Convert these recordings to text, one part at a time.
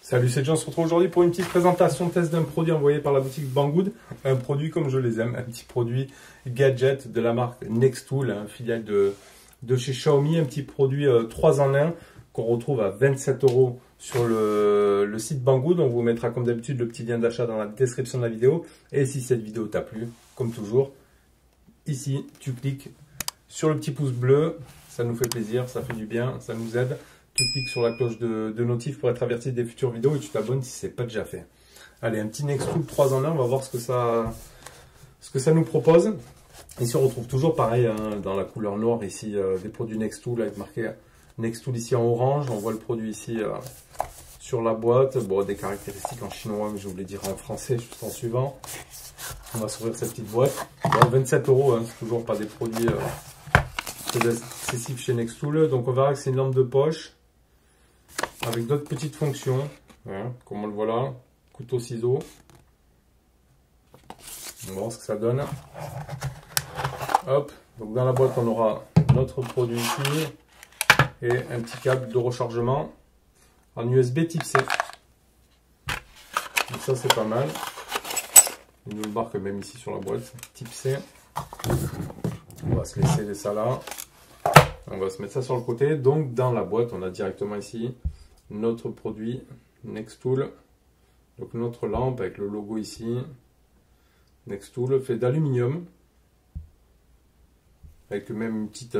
Salut, c'est John, on se retrouve aujourd'hui pour une petite présentation test d'un produit envoyé par la boutique Banggood. Un produit comme je les aime, un petit produit gadget de la marque Nextool, un filiale de chez Xiaomi, un petit produit 3 en 1 qu'on retrouve à 27 € sur le site Banggood. On vous mettra comme d'habitude le petit lien d'achat dans la description de la vidéo. Et si cette vidéo t'a plu, comme toujours, ici tu cliques sur le petit pouce bleu, ça nous fait plaisir, ça fait du bien, ça nous aide. Tu cliques sur la cloche de notif pour être averti des futures vidéos et tu t'abonnes si ce n'est pas déjà fait. Allez, un petit Nextool 3 en 1, on va voir ce que ça nous propose. Ici, on retrouve toujours pareil hein, dans la couleur noire ici des produits Nextool avec marqué Nextool ici en orange. On voit le produit ici sur la boîte. Bon, des caractéristiques en chinois, mais je voulais dire en français juste en suivant. On va s'ouvrir cette petite boîte. Bon, 27 €, hein, c'est toujours pas des produits très excessifs chez Nextool. Donc, on verra que c'est une lampe de poche avec d'autres petites fonctions, hein, comme on le voit là, couteau-ciseau. On va voir ce que ça donne. Hop, donc dans la boîte on aura notre produit ici et un petit câble de rechargement en USB type C. Donc ça c'est pas mal. Il nous le marque même ici sur la boîte, type C. On va se laisser ça là. On va se mettre ça sur le côté. Donc dans la boîte on a directement ici notre produit Nextool, donc notre lampe avec le logo ici. Nextool fait d'aluminium avec même une petite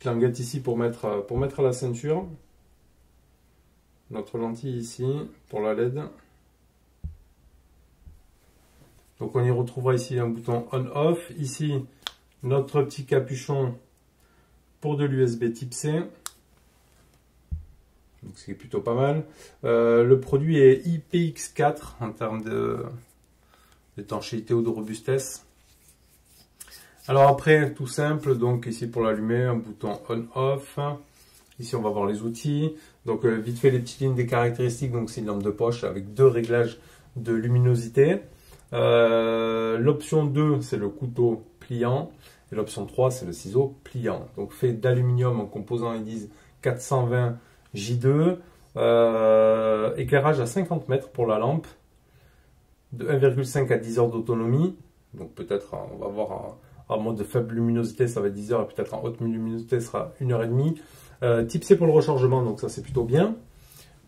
languette ici pour mettre à la ceinture. Notre lentille ici pour la LED. Donc on y retrouvera ici un bouton on-off. Ici notre petit capuchon pour de l'USB type C. Donc c'est plutôt pas mal. Le produit est IPX4 en termes d'étanchéité ou de robustesse. Alors après, tout simple, donc ici pour l'allumer, un bouton on-off. Ici on va voir les outils. Donc vite fait les petites lignes des caractéristiques. Donc c'est une lampe de poche avec 2 réglages de luminosité. L'option 2 c'est le couteau pliant. Et l'option 3 c'est le ciseau pliant. Donc fait d'aluminium en composant, ils disent 420 J2, éclairage à 50 mètres pour la lampe, de 1,5 à 10 heures d'autonomie. Donc peut-être, on va voir en mode de faible luminosité, ça va être 10 heures, et peut-être en haute luminosité, ça sera 1h30. Type C pour le rechargement, donc ça c'est plutôt bien.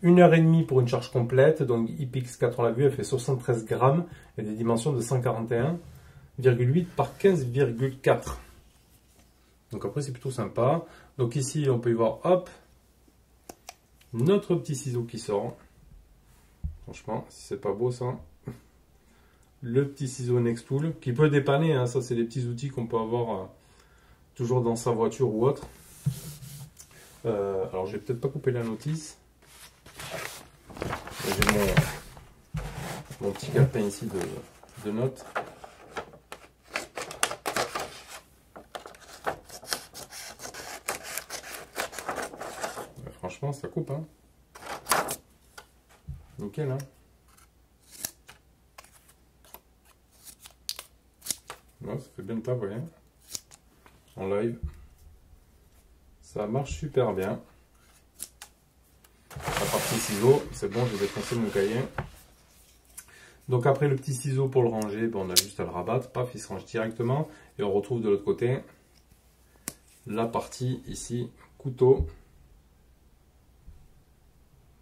1h30 pour une charge complète, donc IPX4 on l'a vu, elle fait 73 grammes et des dimensions de 141,8 par 15,4. Donc après c'est plutôt sympa. Donc ici on peut y voir, hop, notre petit ciseau qui sort. Franchement, si c'est pas beau ça. Le petit ciseau Nextool qui peut dépanner, hein. Ça c'est des petits outils qu'on peut avoir toujours dans sa voiture ou autre. Alors je vais peut-être pas couper la notice. J'ai mon petit calepin ici de notes. Franchement, ça coupe, hein. Nickel, hein. Ouais, ça fait bien le taf, vous voyez. En live. Ça marche super bien. La partie ciseau, c'est bon, je vais défoncer mon cahier. Donc après le petit ciseau pour le ranger, ben, on a juste à le rabattre. Paf, il se range directement. Et on retrouve de l'autre côté la partie ici, couteau.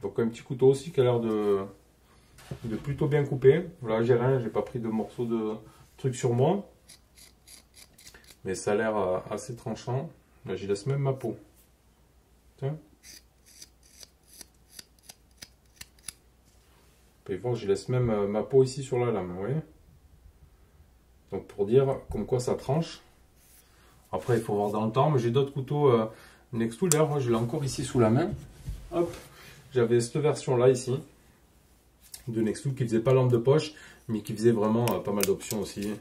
Donc un petit couteau aussi qui a l'air de plutôt bien couper. Voilà, j'ai rien, j'ai pas pris de morceaux de trucs sur moi. Mais ça a l'air assez tranchant. Là, j'y laisse même ma peau. Tiens. Vous pouvez voir, j'y laisse même ma peau ici sur la lame, vous voyez. Donc pour dire comme quoi ça tranche. Après, il faut voir dans le temps. Mais j'ai d'autres couteaux Nextool. D'ailleurs, moi, je l'ai encore ici sous la main. Hop. J'avais cette version-là ici, de Nextool, qui faisait pas lampe de poche, mais qui faisait vraiment pas mal d'options aussi.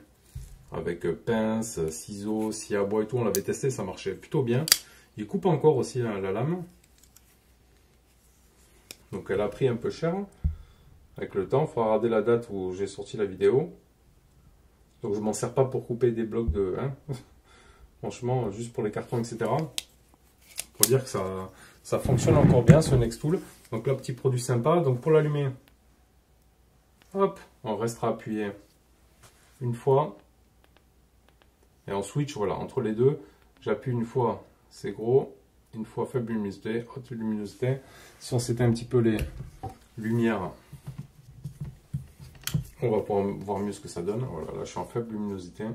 Avec pince, ciseaux, scie à bois et tout. On l'avait testé, ça marchait plutôt bien. Il coupe encore aussi la lame. Donc elle a pris un peu cher. Avec le temps, il faudra regarder la date où j'ai sorti la vidéo. Donc je m'en sers pas pour couper des blocs de... Hein, franchement, juste pour les cartons, etc. Pour dire que ça fonctionne encore bien ce Nextool. Donc là, petit produit sympa. Donc pour l'allumer, hop, on restera appuyé une fois. Et en switch, voilà, entre les deux, j'appuie une fois, c'est gros, une fois faible luminosité, haute luminosité. Si on s'éteint un petit peu les lumières, on va pouvoir voir mieux ce que ça donne. Voilà, là je suis en faible luminosité.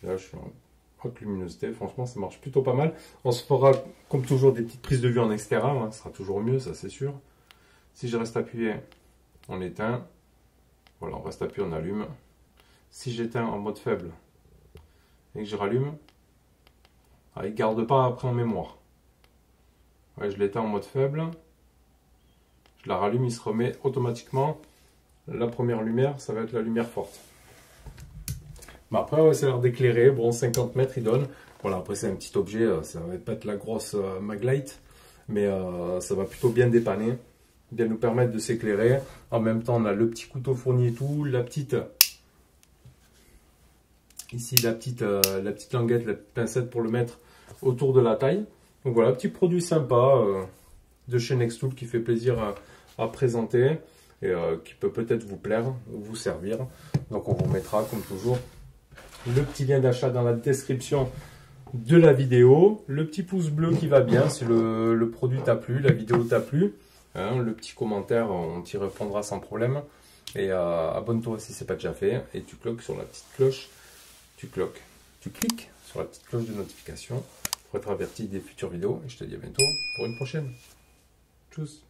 Là je suis en haute luminosité. Franchement, ça marche plutôt pas mal. On se fera, comme toujours, des petites prises de vue en extérieur. Hein. Ce sera toujours mieux, ça c'est sûr. Si je reste appuyé, on éteint. Voilà, on reste appuyé, on allume. Si j'éteins en mode faible et que je rallume, il ne garde pas après en mémoire. Ouais, je l'éteins en mode faible. Je la rallume, il se remet automatiquement. La première lumière, ça va être la lumière forte. Mais après, ouais, ça a l'air d'éclairer. Bon, 50 mètres, il donne. Voilà, après, c'est un petit objet. Ça va pas être la grosse Maglite. Mais ça va plutôt bien dépanner. Bien nous permettre de s'éclairer. En même temps, on a le petit couteau fourni et tout. La petite... Ici, la petite languette, la pincette pour le mettre autour de la taille. Donc voilà, petit produit sympa de chez Nextool qui fait plaisir à présenter. Et qui peut peut-être vous plaire ou vous servir. Donc on vous mettra comme toujours le petit lien d'achat dans la description de la vidéo, le petit pouce bleu qui va bien si le produit t'a plu, la vidéo t'a plu, hein, le petit commentaire, on t'y répondra sans problème. Et abonne-toi si ce n'est pas déjà fait et tu cliques sur la petite cloche, tu cliques sur la petite cloche de notification pour être averti des futures vidéos. Et je te dis à bientôt pour une prochaine. Tchuss.